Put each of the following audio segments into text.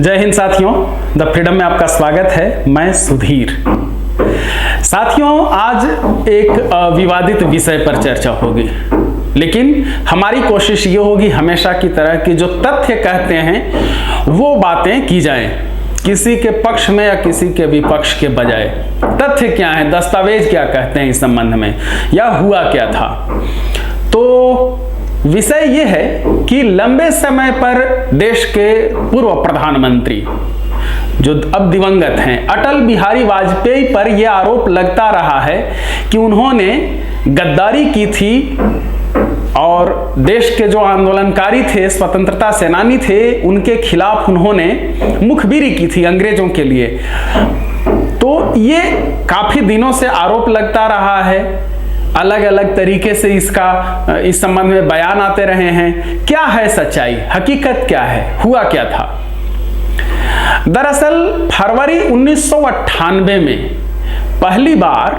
जय हिंद साथियों, the freedom में आपका स्वागत है। मैं सुधीर। साथियों, आज एक विवादित विषय पर चर्चा होगी, लेकिन हमारी कोशिश ये होगी हमेशा की तरह कि जो तथ्य कहते हैं वो बातें की जाएं, किसी के पक्ष में या किसी के विपक्ष के बजाय। तथ्य क्या है, दस्तावेज क्या कहते हैं इस संबंध में, या हुआ क्या था। तो विषय यह है कि लंबे समय पर देश के पूर्व प्रधानमंत्री जो अब दिवंगत हैं अटल बिहारी वाजपेयी पर यह आरोप लगता रहा है कि उन्होंने गद्दारी की थी और देश के जो आंदोलनकारी थे, स्वतंत्रता सेनानी थे, उनके खिलाफ उन्होंने मुखबिरी की थी अंग्रेजों के लिए। तो ये काफी दिनों से आरोप लगता रहा है, अलग अलग तरीके से इस संबंध में बयान आते रहे हैं। क्या है सच्चाई, हकीकत क्या है, हुआ क्या था। दरअसल फरवरी 1998 में पहली बार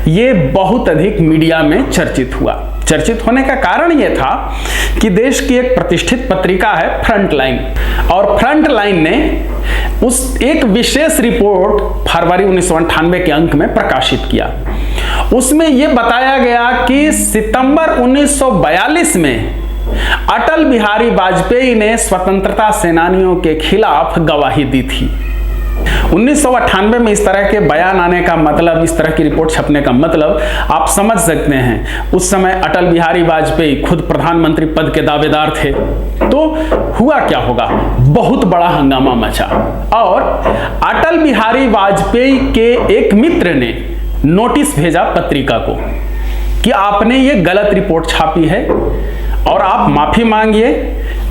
ये बहुत अधिक मीडिया में चर्चित हुआ। चर्चित होने का कारण यह था कि देश की एक प्रतिष्ठित पत्रिका है फ्रंट लाइन, और फ्रंट लाइन ने उस एक विशेष रिपोर्ट फरवरी 1998 के अंक में प्रकाशित किया। उसमें यह बताया गया कि सितंबर 1942 में अटल बिहारी वाजपेयी ने स्वतंत्रता सेनानियों के खिलाफ गवाही दी थी। 1998 में इस तरह के बयान आने का मतलब, इस तरह की रिपोर्ट छपने का मतलब आप समझ सकते हैं। उस समय अटल बिहारी वाजपेयी खुद प्रधानमंत्री पद के दावेदार थे। तो हुआ क्या होगा, बहुत बड़ा हंगामा मचा और अटल बिहारी वाजपेयी के एक मित्र ने नोटिस भेजा पत्रिका को कि आपने ये गलत रिपोर्ट छापी है और आप माफी मांगिए,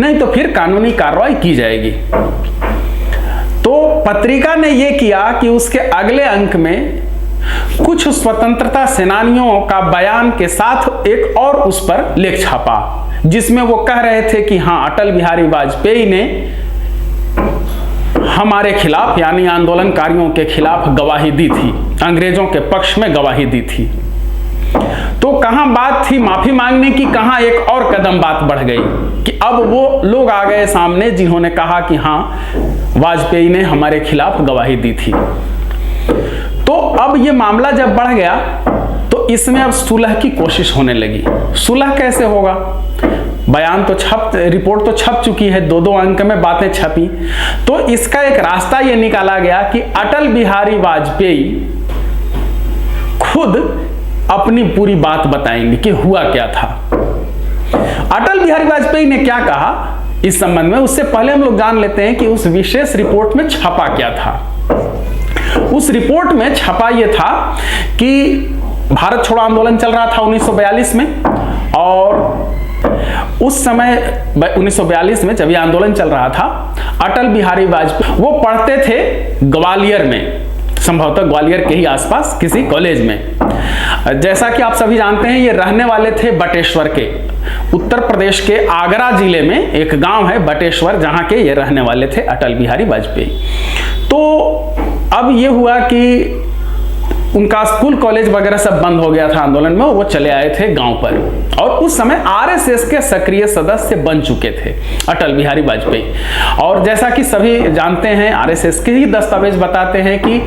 नहीं तो फिर कानूनी कार्रवाई की जाएगी। तो पत्रिका ने यह किया कि उसके अगले अंक में कुछ स्वतंत्रता सेनानियों का बयान के साथ एक और उस पर लेख छापा, जिसमें वो कह रहे थे कि हाँ, अटल बिहारी वाजपेयी ने हमारे खिलाफ यानी आंदोलनकारियों के खिलाफ गवाही दी थी, अंग्रेजों के पक्ष में गवाही दी थी। तो कहां बात थी माफी मांगने की, कहां एक और कदम बात बढ़ गई कि अब वो लोग आ गए सामने जिन्होंने कहा कि हां, वाजपेयी ने हमारे खिलाफ गवाही दी थी। तो अब ये मामला जब बढ़ गया तो इसमें अब सुलह की कोशिश होने लगी। सुलह कैसे होगा, बयान तो रिपोर्ट तो छप चुकी है, दो अंक में बातें छपी। तो इसका एक रास्ता यह निकाला गया कि अटल बिहारी वाजपेयी खुद अपनी पूरी बात बताएंगे कि हुआ क्या था। अटल बिहारी वाजपेयी ने क्या कहा इस संबंध में, उससे पहले हम लोग जान लेते हैं कि उस विशेष रिपोर्ट में छपा क्या था। उस रिपोर्ट में छपा यह था कि भारत छोड़ो आंदोलन चल रहा था 1942 में, और उस समय 1942 में जब यह आंदोलन चल रहा था, अटल बिहारी वाजपेयी वो पढ़ते थे ग्वालियर में, संभवतः ग्वालियर के ही आसपास किसी कॉलेज में। जैसा कि आप सभी जानते हैं, ये रहने वाले थे बटेश्वर के, उत्तर प्रदेश के आगरा जिले में एक गांव है बटेश्वर, जहां के ये रहने वाले थे अटल बिहारी वाजपेयी। तो अब ये हुआ कि उनका स्कूल कॉलेज वगैरह सब बंद हो गया था आंदोलन में, वो चले आए थे गांव पर, और उस समय आरएसएस के सक्रिय सदस्य बन चुके थे अटल बिहारी वाजपेयी। और जैसा कि सभी जानते हैं, आरएसएस के ही दस्तावेज बताते हैं कि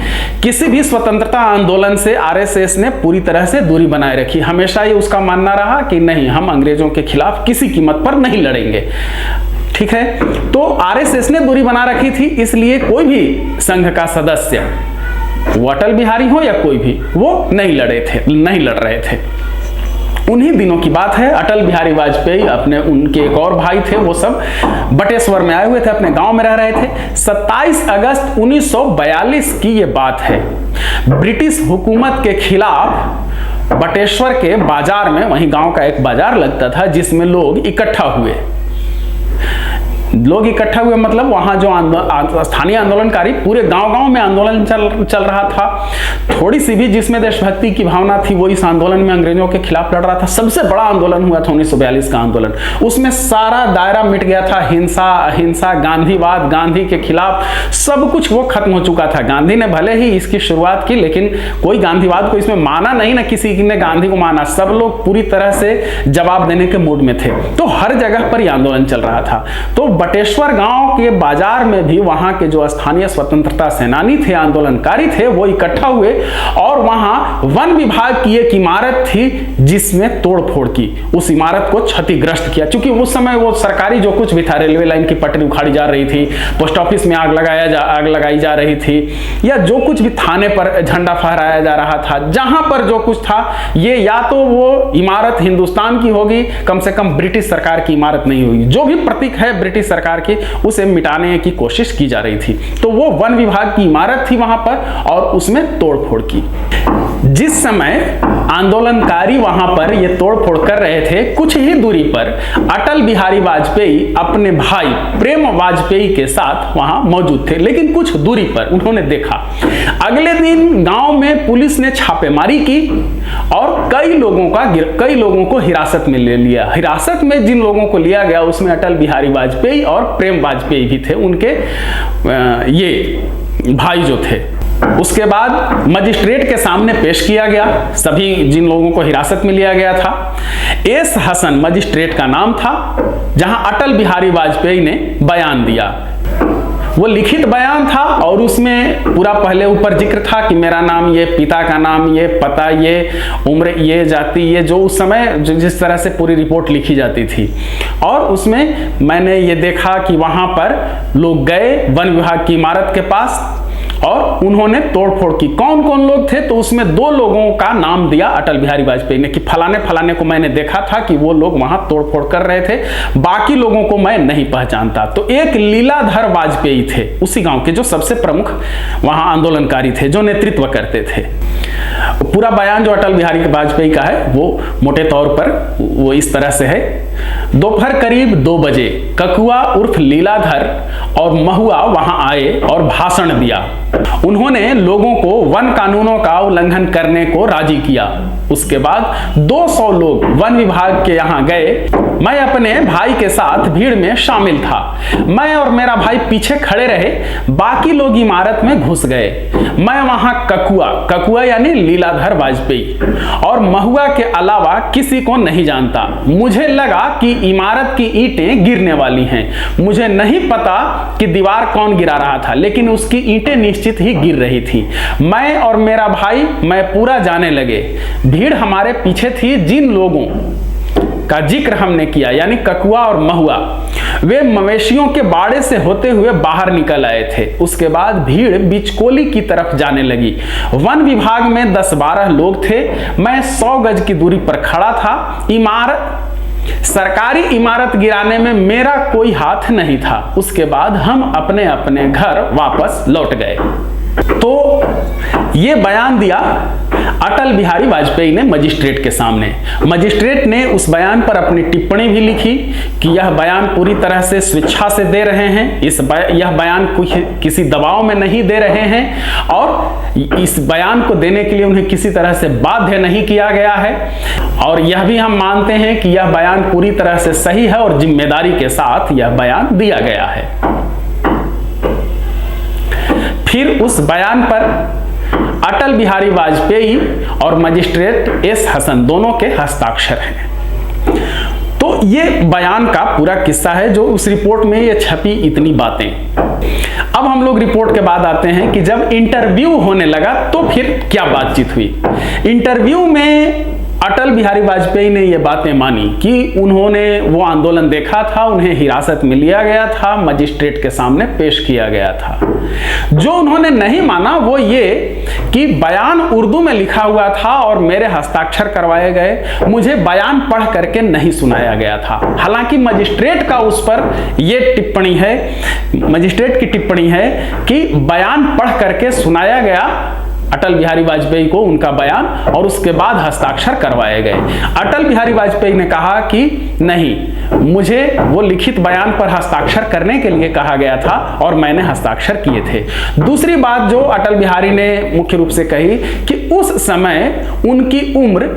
किसी भी स्वतंत्रता आंदोलन से आरएसएस ने पूरी तरह से दूरी बनाए रखी। हमेशा ये उसका मानना रहा कि नहीं, हम अंग्रेजों के खिलाफ किसी कीमत पर नहीं लड़ेंगे। ठीक है, तो आरएसएस ने दूरी बना रखी थी, इसलिए कोई भी संघ का सदस्य, वो अटल बिहारी हो या कोई भी, वो नहीं लड़ रहे थे। उन्हीं दिनों की बात है, अटल बिहारी वाजपेयी अपने, उनके एक और भाई थे, वो सब बटेश्वर में आए हुए थे, अपने गांव में रह रहे थे। 27 अगस्त 1942 की ये बात है। ब्रिटिश हुकूमत के खिलाफ बटेश्वर के बाजार में, वहीं गांव का एक बाजार लगता था जिसमें लोग इकट्ठा हुए, मतलब वहां जो स्थानीय आंदोलनकारी, पूरे गांव-गांव में आंदोलन चल रहा था। थोड़ी सी भी जिसमें देशभक्ति की भावना थी वो इस आंदोलन में अंग्रेजों के खिलाफ लड़ रहा था। सबसे बड़ा आंदोलन हुआ था 1942 का आंदोलन, उसमें सारा दायरा मिट गया था। हिंसा, अहिंसा, गांधीवाद, गांधी के खिलाफ सब कुछ वो खत्म हो चुका था। गांधी ने भले ही इसकी शुरुआत की, लेकिन कोई गांधीवाद को इसमें माना नहीं, ना किसी ने गांधी को माना। सब लोग पूरी तरह से जवाब देने के मूड में थे। तो हर जगह पर यह आंदोलन चल रहा था। तो बटेश्वर गांव के बाजार में भी वहां के जो स्थानीय स्वतंत्रता सेनानी थे, आंदोलनकारी थे, वो इकट्ठा हुए और वहां वन विभाग की एक इमारत थी जिसमें तोड़फोड़ की, उस इमारत को क्षतिग्रस्त किया। क्योंकि उस समय वो सरकारी जो कुछ भी था, रेलवे लाइन की पटरी उखाड़ी जा रही थी, पोस्ट ऑफिस में आग लगाई जा रही थी, या जो कुछ भी थाने पर झंडा फहराया जा रहा था, जहां पर जो कुछ था, ये या तो वो इमारत हिंदुस्तान की होगी, कम से कम ब्रिटिश सरकार की इमारत नहीं होगी, जो भी प्रतीक है ब्रिटिश सरकार की, उसे मिटाने की कोशिश की जा रही थी। तो वो वन विभाग की इमारत थी वहां पर और उसमें तोड़फोड़ की। जिस समय आंदोलनकारी वहां पर ये तोड़फोड़ कर रहे थे, कुछ ही दूरी पर अटल बिहारी वाजपेयी अपने भाई प्रेम वाजपेयी के साथ वहां मौजूद थे, लेकिन कुछ दूरी पर उन्होंने देखा। अगले दिन गांव में पुलिस ने छापेमारी की और कई लोगों को हिरासत में ले लिया। हिरासत में जिन लोगों को लिया गया उसमें अटल बिहारी वाजपेयी और प्रेम वाजपेयी भी थे, उनके ये भाई जो थे। उसके बाद मजिस्ट्रेट के सामने पेश किया गया सभी जिन लोगों को हिरासत में लिया गया था। एस हसन मजिस्ट्रेट का नाम था, जहां अटल बिहारी वाजपेयी ने बयान दिया। वो लिखित बयान था और उसमें पूरा पहले ऊपर जिक्र था कि मेरा नाम ये, पिता का नाम ये, पता ये, उम्र ये, जाति ये, जो उस समय जिस तरह से पूरी रिपोर्ट लिखी जाती थी। और उसमें मैंने ये देखा कि वहां पर लोग गए वन विभाग की इमारत के पास और उन्होंने तोड़फोड़ की। कौन कौन लोग थे, तो उसमें 2 लोगों का नाम दिया अटल बिहारी वाजपेयी ने कि फलाने फलाने को मैंने देखा था कि वो लोग वहां तोड़फोड़ कर रहे थे, बाकी लोगों को मैं नहीं पहचानता। तो एक लीलाधर वाजपेयी थे उसी गांव के, जो सबसे प्रमुख वहां आंदोलनकारी थे, जो नेतृत्व करते थे। पूरा बयान जो अटल बिहारी वाजपेयी का है वो मोटे तौर पर वो इस तरह से है। दोपहर करीब 2 बजे ककुआ उर्फ लीलाधर और महुआ वहां आए और भाषण दिया। उन्होंने लोगों को वन कानूनों का उल्लंघन करने को राजी किया। उसके बाद 200 लोग वन विभाग के यहां गए। मैं अपने भाई के साथ भीड़ में शामिल था। मैं और मेरा भाई पीछे खड़े रहे, बाकी लोग इमारत में घुस गए। मैं वहां ककुआ यानी लीलाधर वाजपेयी और महुआ के अलावा किसी को नहीं जानता। मुझे लगा कि इमारत की ईंटें गिरने वाली हैं। मुझे नहीं पता कि दीवार कौन गिरा रहा था, लेकिन उसकी ईंटें निश्चित ही गिर रही थी। मैं और मेरा भाई पूरा जाने लगे। भीड़ हमारे पीछे थी। जिन लोगों का जिक्र हमने किया यानी ककुआ और महुआ, वे मवेशियों के बाड़े से होते हुए बाहर निकल आए थे। उसके बाद भीड़ बिचकोली की तरफ जाने लगी। वन विभाग में 10-12 लोग थे। मैं 100 गज की दूरी पर खड़ा था। सरकारी इमारत गिराने में मेरा कोई हाथ नहीं था। उसके बाद हम अपने अपने घर वापस लौट गए। तो ये बयान दिया अटल बिहारी वाजपेयी ने मजिस्ट्रेट के सामने। मजिस्ट्रेट ने उस बयान पर अपनी टिप्पणी भी लिखी कि यह बयान पूरी तरह से स्वेच्छा से दे रहे हैं, यह बयान किसी दबाव में नहीं दे रहे हैं और इस बयान को देने के लिए उन्हें किसी तरह से बाध्य नहीं किया गया है, और यह भी हम मानते हैं कि यह बयान पूरी तरह से सही है और जिम्मेदारी के साथ यह बयान दिया गया है। फिर उस बयान पर अटल बिहारी वाजपेयी और मजिस्ट्रेट एस हसन दोनों के हस्ताक्षर हैं। तो ये बयान का पूरा किस्सा है जो उस रिपोर्ट में ये छपी इतनी बातें। अब हम लोग रिपोर्ट के बाद आते हैं कि जब इंटरव्यू होने लगा तो फिर क्या बातचीत हुई। इंटरव्यू में अटल बिहारी वाजपेयी ने ये बातें मानी कि उन्होंने वो आंदोलन देखा था, उन्हें हिरासत में लिया गया था, मजिस्ट्रेट के सामने पेश किया गया था। जो उन्होंने नहीं माना वो ये कि बयान उर्दू में लिखा हुआ था और मेरे हस्ताक्षर करवाए गए, मुझे बयान पढ़ करके नहीं सुनाया गया था। हालांकि मजिस्ट्रेट का उस पर ये टिप्पणी है, मजिस्ट्रेट की टिप्पणी है कि बयान पढ़ करके सुनाया गया अटल बिहारी वाजपेयी को उनका बयान और उसके बाद हस्ताक्षर करवाए गए। अटल बिहारी वाजपेयी ने कहा कि नहीं, मुझे वो लिखित बयान पर हस्ताक्षर करने के लिए कहा गया था और मैंने हस्ताक्षर किए थे। दूसरी बात जो अटल बिहारी ने मुख्य रूप से कही कि उस समय उनकी उम्र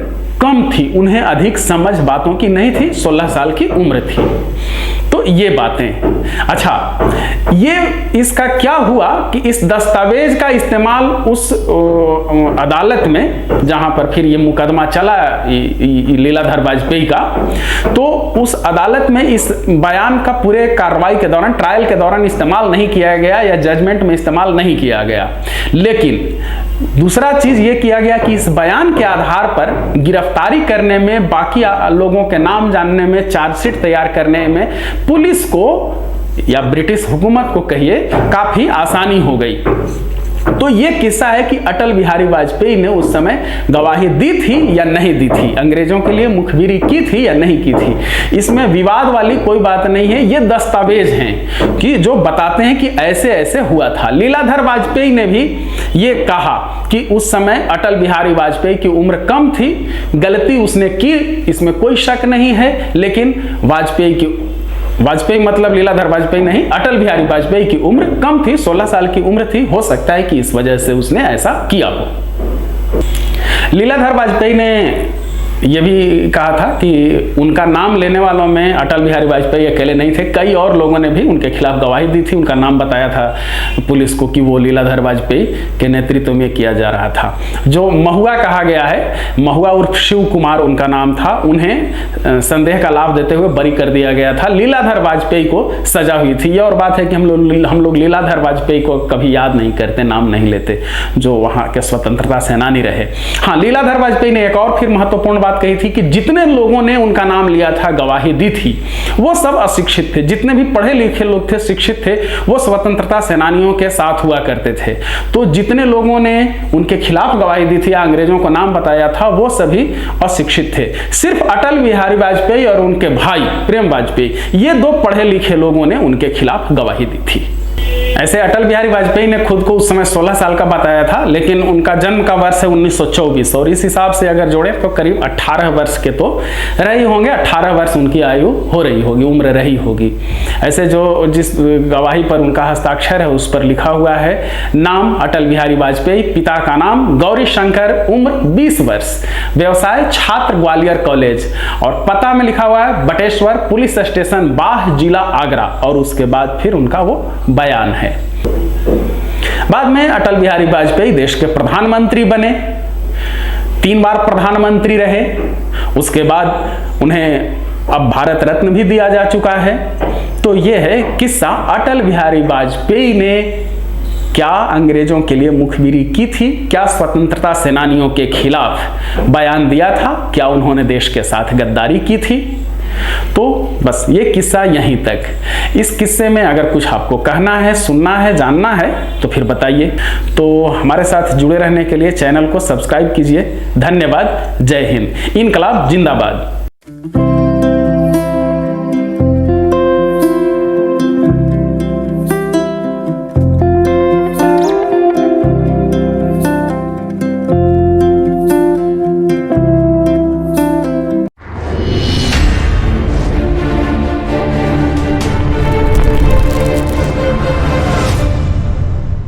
कम थी, उन्हें अधिक समझ बातों की नहीं थी, 16 साल की उम्र थी। तो ये बातें। अच्छा, ये इसका क्या हुआ कि इस दस्तावेज का इस्तेमाल उस अदालत में जहां पर फिर ये मुकदमा चला लीलाधर वाजपेयी का, तो उस अदालत में इस बयान का पूरे कार्रवाई के दौरान, ट्रायल के दौरान इस्तेमाल नहीं किया गया या जजमेंट में इस्तेमाल नहीं किया गया। लेकिन दूसरा चीज ये किया गया कि इस बयान के आधार पर गिरफ्तारी करने में, बाकी लोगों के नाम जानने में, चार्जशीट तैयार करने में पुलिस को या ब्रिटिश हुकूमत को कहिए काफी आसानी हो गई। तो ये किस्सा है कि अटल बिहारी वाजपेयी ने उस समय गवाही दी थी या नहीं दी थी, अंग्रेजों के लिए मुखबिरी की थी या नहीं की थी। इसमें विवाद वाली कोई बात नहीं है, ये दस्तावेज हैं कि जो बताते हैं कि ऐसे ऐसे हुआ था। लीलाधर वाजपेयी ने भी ये कहा कि उस समय अटल बिहारी वाजपेयी की उम्र कम थी, गलती उसने की, इसमें कोई शक नहीं है, लेकिन वाजपेयी मतलब लीलाधर वाजपेयी नहीं, अटल बिहारी वाजपेयी की उम्र कम थी, 16 साल की उम्र थी, हो सकता है कि इस वजह से उसने ऐसा किया हो। लीलाधर वाजपेयी ने यह भी कहा था कि उनका नाम लेने वालों में अटल बिहारी वाजपेयी अकेले नहीं थे, कई और लोगों ने भी उनके खिलाफ गवाही दी थी, उनका नाम बताया था पुलिस को कि वो लीलाधर वाजपेयी के नेतृत्व में किया जा रहा था। जो महुआ कहा गया है, महुआ उर्फ शिव कुमार उनका नाम था, उन्हें संदेह का लाभ देते हुए बरी कर दिया गया था। लीलाधर वाजपेयी को सजा हुई थी। यह और बात है कि हम लोग लीलाधर वाजपेयी को कभी याद नहीं करते, नाम नहीं लेते, जो वहाँ के स्वतंत्रता सेनानी रहे। हाँ, लीलाधर वाजपेयी ने एक और फिर महत्वपूर्ण बात कही थी कि जितने लोगों ने उनका नाम लिया था, गवाही दी थी, वो सब अशिक्षित थे। जितने भी पढ़े लिखे लोग थे, शिक्षित थे, वो स्वतंत्रता सेनानियों के साथ हुआ करते थे। तो जितने लोगों ने उनके खिलाफ गवाही दी थी, अंग्रेजों को नाम बताया था, वो सभी अशिक्षित थे। सिर्फ अटल बिहारी वाजपेयी और उनके भाई प्रेम वाजपेयी, ये दो पढ़े लिखे लोगों ने उनके खिलाफ गवाही दी थी। ऐसे अटल बिहारी वाजपेयी ने खुद को उस समय 16 साल का बताया था, लेकिन उनका जन्म का वर्ष है 1924 और इस हिसाब से अगर जोड़े तो करीब 18 वर्ष के तो रही होंगे, 18 वर्ष उनकी आयु हो रही होगी, उम्र रही होगी। ऐसे जो जिस गवाही पर उनका हस्ताक्षर है उस पर लिखा हुआ है नाम अटल बिहारी वाजपेयी, पिता का नाम गौरी शंकर, उम्र 20 वर्ष, व्यवसाय छात्र ग्वालियर कॉलेज, और पता में लिखा हुआ है बटेश्वर पुलिस स्टेशन बाह जिला आगरा, और उसके बाद फिर उनका वो बयान है। बाद में अटल बिहारी वाजपेयी देश के प्रधानमंत्री बने, 3 बार प्रधानमंत्री रहे। उसके बाद उन्हें अब भारत रत्न भी दिया जा चुका है। तो यह है किस्सा, अटल बिहारी वाजपेयी ने क्या अंग्रेजों के लिए मुखबिरी की थी, क्या स्वतंत्रता सेनानियों के खिलाफ बयान दिया था, क्या उन्होंने देश के साथ गद्दारी की थी। तो बस ये किस्सा यहीं तक। इस किस्से में अगर कुछ आपको कहना है, सुनना है, जानना है तो फिर बताइए। तो हमारे साथ जुड़े रहने के लिए चैनल को सब्सक्राइब कीजिए। धन्यवाद। जय हिंद। इनकलाब जिंदाबाद।